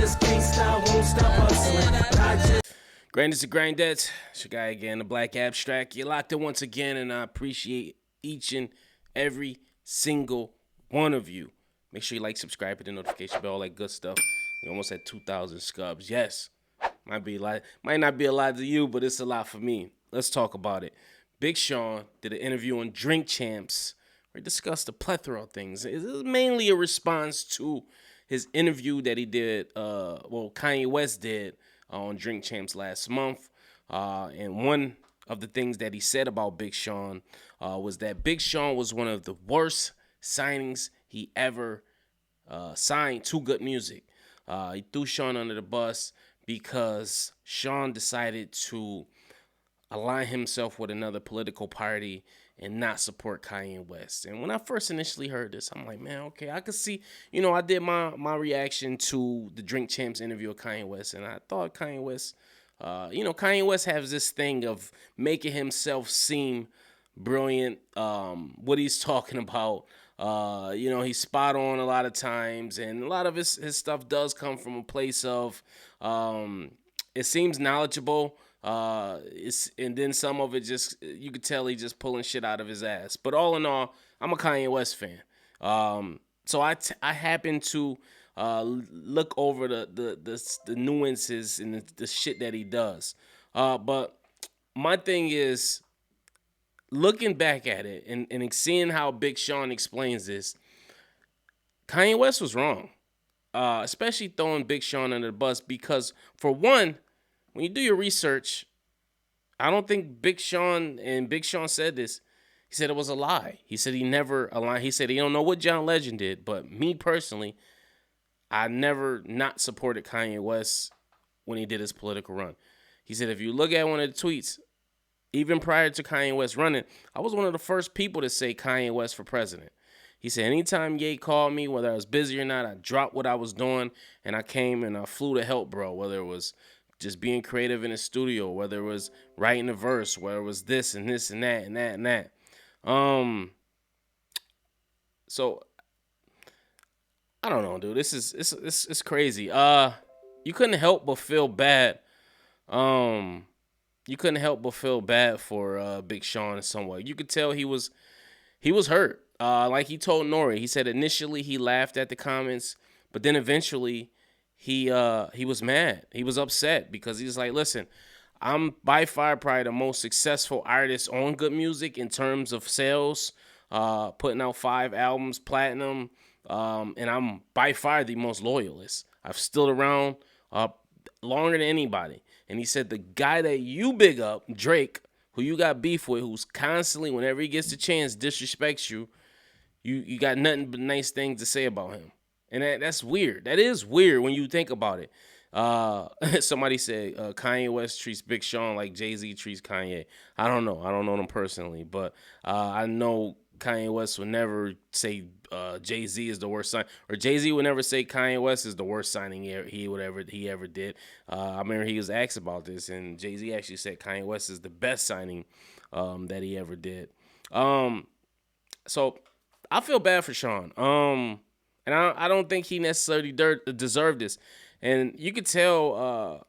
just can't stop, won't stop hustling. But I just Grandettes and grandettes, it's your guy again, the Black Abstract. You're locked in once again, and I appreciate each and every single one of you. Make sure you like, subscribe, hit the notification bell, all that good stuff. We almost had 2,000 scubs. Yes, might not be a lot to you, but it's a lot for me. Let's talk about it. Big Sean did an interview on Drink Champs where he discussed a plethora of things. It was mainly a response to his interview that he did, Kanye West did on Drink Champs last month. And one of the things that he said about Big Sean was that Big Sean was one of the worst signings he ever signed to Good Music. He threw Sean under the bus because Sean decided to align himself with another political party and not support Kanye West. And when I first initially heard this, I'm like, man, okay, I could see, I did my reaction to the Drink Champs interview with Kanye West, and I thought Kanye West, Kanye West has this thing of making himself seem brilliant, what he's talking about. He's spot on a lot of times, and a lot of his stuff does come from a place of, it seems knowledgeable, and then some of it just, you could tell he's just pulling shit out of his ass. But all in all, I'm a Kanye West fan. So I happen to look over the nuances and the shit that he does. But my thing is, looking back at it and seeing how Big Sean explains this, Kanye West was wrong. Especially throwing Big Sean under the bus because, for one, when you do your research, I don't think Big Sean said this. He said it was a lie. He said he never aligned. He said he don't know what John Legend did, but me personally, I never not supported Kanye West when he did his political run. He said if you look at one of the tweets, even prior to Kanye West running, I was one of the first people to say Kanye West for president. He said, anytime Ye called me, whether I was busy or not, I dropped what I was doing, and I came and I flew to help, bro. Whether it was just being creative in the studio, whether it was writing a verse, whether it was this and this and that and that and that. So I don't know, dude. It's crazy. You couldn't help but feel bad. You couldn't help but feel bad for Big Sean in some way. You could tell he was hurt. Like he told Nori, he said initially he laughed at the comments, but then eventually he was mad. He was upset because he was like, listen, I'm by far probably the most successful artist on Good Music in terms of sales, putting out 5 albums, platinum, and I'm by far the most loyalist. I've stood around longer than anybody. And he said the guy that you big up, Drake, who you got beef with, who's constantly, whenever he gets the chance, disrespects you, you got nothing but nice things to say about him. And that's weird. That is weird when you think about it. Somebody said Kanye West treats Big Sean like Jay-Z treats Kanye. I don't know. I don't know them personally, but I know Kanye West would never say Jay-Z is the worst sign, or Jay-Z would never say Kanye West is the worst signing he ever did. I remember he was asked about this, and Jay-Z actually said Kanye West is the best signing that he ever did. So I feel bad for Sean. And I don't think he necessarily deserved this. And you could tell,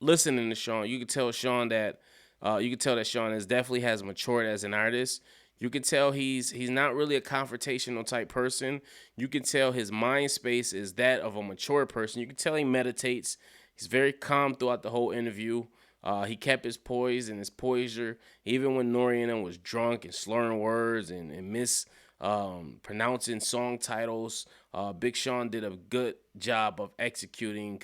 listening to Sean, you could tell Sean that Sean definitely has matured as an artist. You could tell he's not really a confrontational type person. You can tell his mind space is that of a mature person. You can tell he meditates. He's very calm throughout the whole interview. He kept his poise and his poisure, even when Nori and him was drunk and slurring words and pronouncing song titles. Big Sean did a good job of executing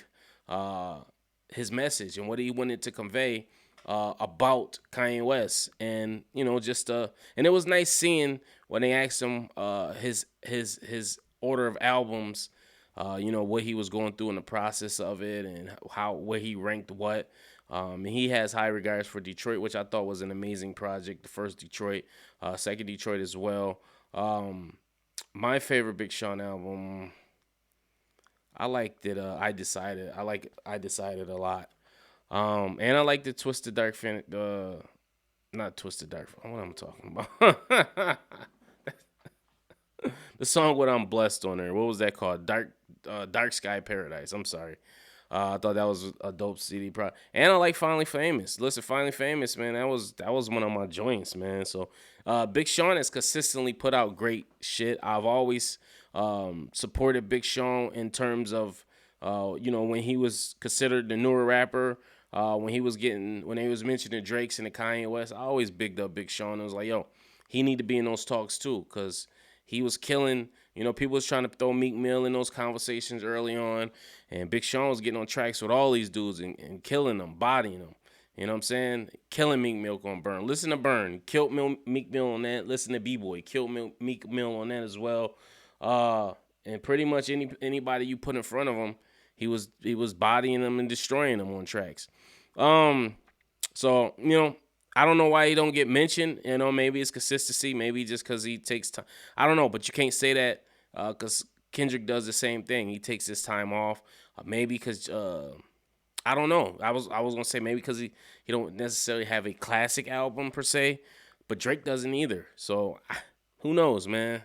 his message and what he wanted to convey about Kanye West. And and it was nice seeing when they asked him his order of albums, what he was going through in the process of it and where he ranked what. And he has high regards for Detroit, which I thought was an amazing project. The first Detroit, second Detroit as well. My favorite Big Sean album, I liked it. I Decided a lot. And I like the Twisted Dark not Twisted Dark. What am I talking about? The song with I'm Blessed on there. What was that called? Dark Sky Paradise. I'm sorry. I thought that was a dope CD. And I like Finally Famous. Listen, Finally Famous, man, that was one of my joints, man. So Big Sean has consistently put out great shit. I've always supported Big Sean in terms of when he was considered the newer rapper. When he was mentioning Drake's and the Kanye West, I always bigged up Big Sean. I was like, yo, he need to be in those talks too, because he was killing. People was trying to throw Meek Mill in those conversations early on, and Big Sean was getting on tracks with all these dudes and killing them, bodying them. You know what I'm saying? Killing Meek Mill on Burn. Listen to Burn. Killed Meek Mill on that. Listen to B-Boy. Killed Meek Mill on that as well. And pretty much anybody you put in front of him, he was bodying them and destroying them on tracks. So, I don't know why he don't get mentioned. Maybe it's consistency. Maybe just because he takes time. I don't know, but you can't say that because Kendrick does the same thing. He takes his time off. Maybe because I don't know. I was gonna say maybe because he don't necessarily have a classic album per se, but Drake doesn't either. So who knows, man?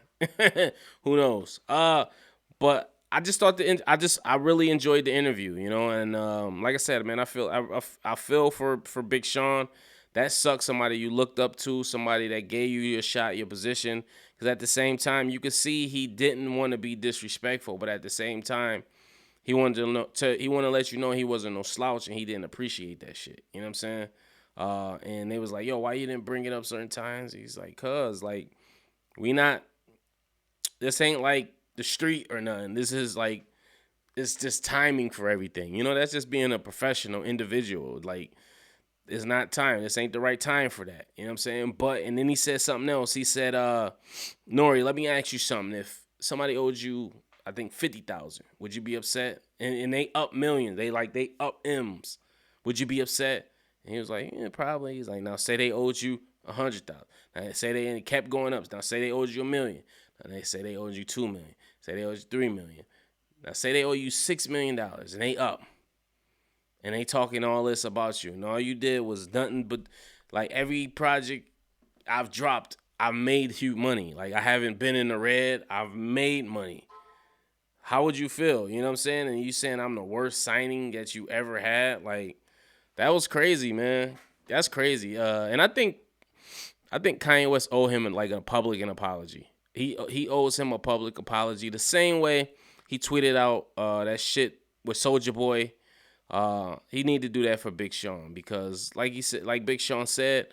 Who knows? But I just thought I really enjoyed the interview, and like I said, man, I feel for Big Sean. That sucks. Somebody you looked up to, somebody that gave you your shot, your position. Because at the same time, you could see he didn't want to be disrespectful, but at the same time, he wanted to let you know he wasn't no slouch, and he didn't appreciate that shit. You know what I'm saying? And they was like, yo, why you didn't bring it up certain times? He's like, cuz like this ain't like the street or nothing. This is like, it's just timing for everything. That's just being a professional individual. Like, it's not time. This ain't the right time for that. You know what I'm saying? And then he said something else. He said, Nori, let me ask you something. If somebody owed you, I think 50,000, would you be upset? And they up millions. They up M's. Would you be upset? And he was like, yeah, probably. He's like, now say they owed you 100,000. Now say they, and it kept going up. Now say they owed you $1 million. Now they say they owed you $2 million. Say they owed you $3 million. Now say they owe you $6 million and they up. And they talking all this about you. And all you did was nothing but, like, every project I've dropped, I've made huge money. Like, I haven't been in the red. I've made money. How would you feel? You know what I'm saying? And you saying I'm the worst signing that you ever had? Like, that was crazy, man. That's crazy. And I think Kanye West owe him, like, a public apology. He owes him a public apology. The same way he tweeted out that shit with Soulja Boy. He need to do that for Big Sean because, like Big Sean said,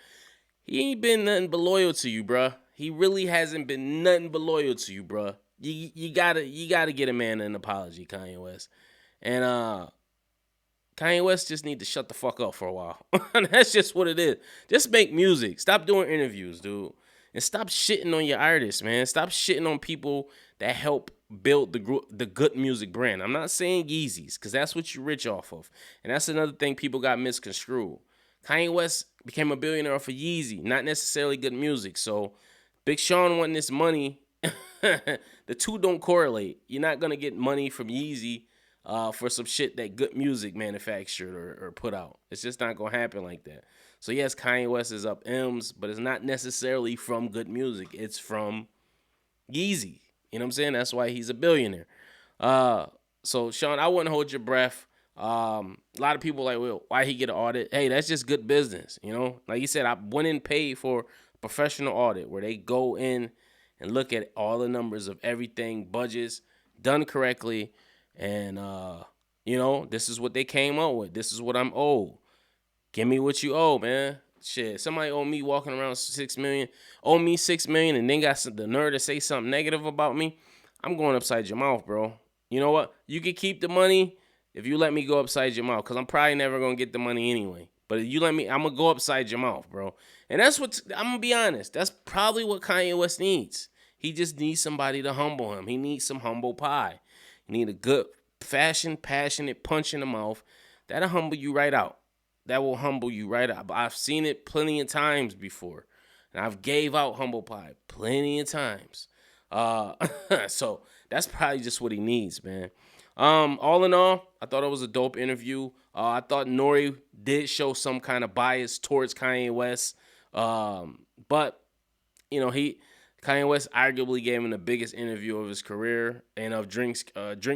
he ain't been nothing but loyal to you, bruh. He really hasn't been nothing but loyal to you, bruh. You gotta get a man an apology, Kanye West. And Kanye West just need to shut the fuck up for a while. That's just what it is. Just make music. Stop doing interviews, dude. And stop shitting on your artists, man. Stop shitting on people that help build the good music brand. I'm not saying Yeezys, because that's what you're rich off of. And that's another thing people got misconstrued. Kanye West became a billionaire off of Yeezy, not necessarily good music. So Big Sean wanting this money, the two don't correlate. You're not going to get money from Yeezy for some shit that good music manufactured or put out. It's just not going to happen like that. So yes, Kanye West is up M's, but it's not necessarily from good music. It's from Yeezy. You know what I'm saying? That's why he's a billionaire. So, Sean, I wouldn't hold your breath. A lot of people are like, well, why he get an audit? Hey, that's just good business, Like you said, I went and paid for a professional audit where they go in and look at all the numbers of everything, budgets, done correctly. And, this is what they came up with. This is what I'm owed. Give me what you owe, man. Shit, somebody owe me walking around $6 million, owe me $6 million, and then got the nerve to say something negative about me. I'm going upside your mouth, bro. You know what? You can keep the money if you let me go upside your mouth, because I'm probably never going to get the money anyway. But if you let me, I'm going to go upside your mouth, bro. And that's what, I'm going to be honest, that's probably what Kanye West needs. He just needs somebody to humble him. He needs some humble pie. He need a good, passionate punch in the mouth that'll humble you right out. That will humble you right up. I've seen it plenty of times before. And I've gave out humble pie plenty of times. So that's probably just what he needs, man. All in all, I thought it was a dope interview. I thought Nori did show some kind of bias towards Kanye West. But, he Kanye West arguably gave him the biggest interview of his career and of Drink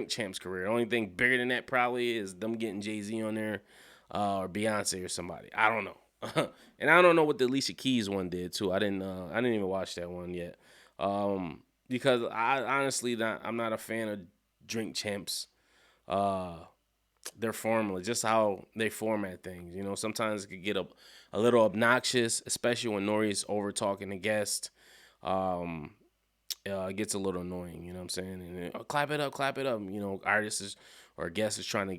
Champ's career. The only thing bigger than that probably is them getting Jay-Z on there or Beyonce or somebody. I don't know. And I don't know what the Alicia Keys one did too. I didn't even watch that one yet. Because I honestly I'm not a fan of Drink Champs. Their formula, just how they format things. You know, sometimes it could get a little obnoxious, especially when Nori's over talking the guest. It gets a little annoying, you know what I'm saying? And clap it up. You know, artists or guests is trying to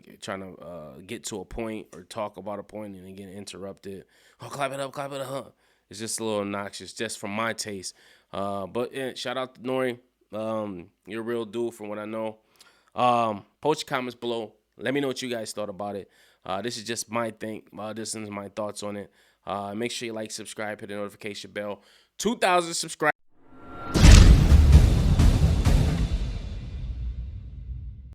get to a point or talk about a point and then get interrupted. Oh, clap it up. Huh? It's just a little obnoxious, just from my taste. But yeah, shout out to Nori. You're a real dude from what I know. Post your comments below. Let me know what you guys thought about it. This is just my thing. This is my thoughts on it. Make sure you like, subscribe, hit the notification bell. 2,000 subscribers.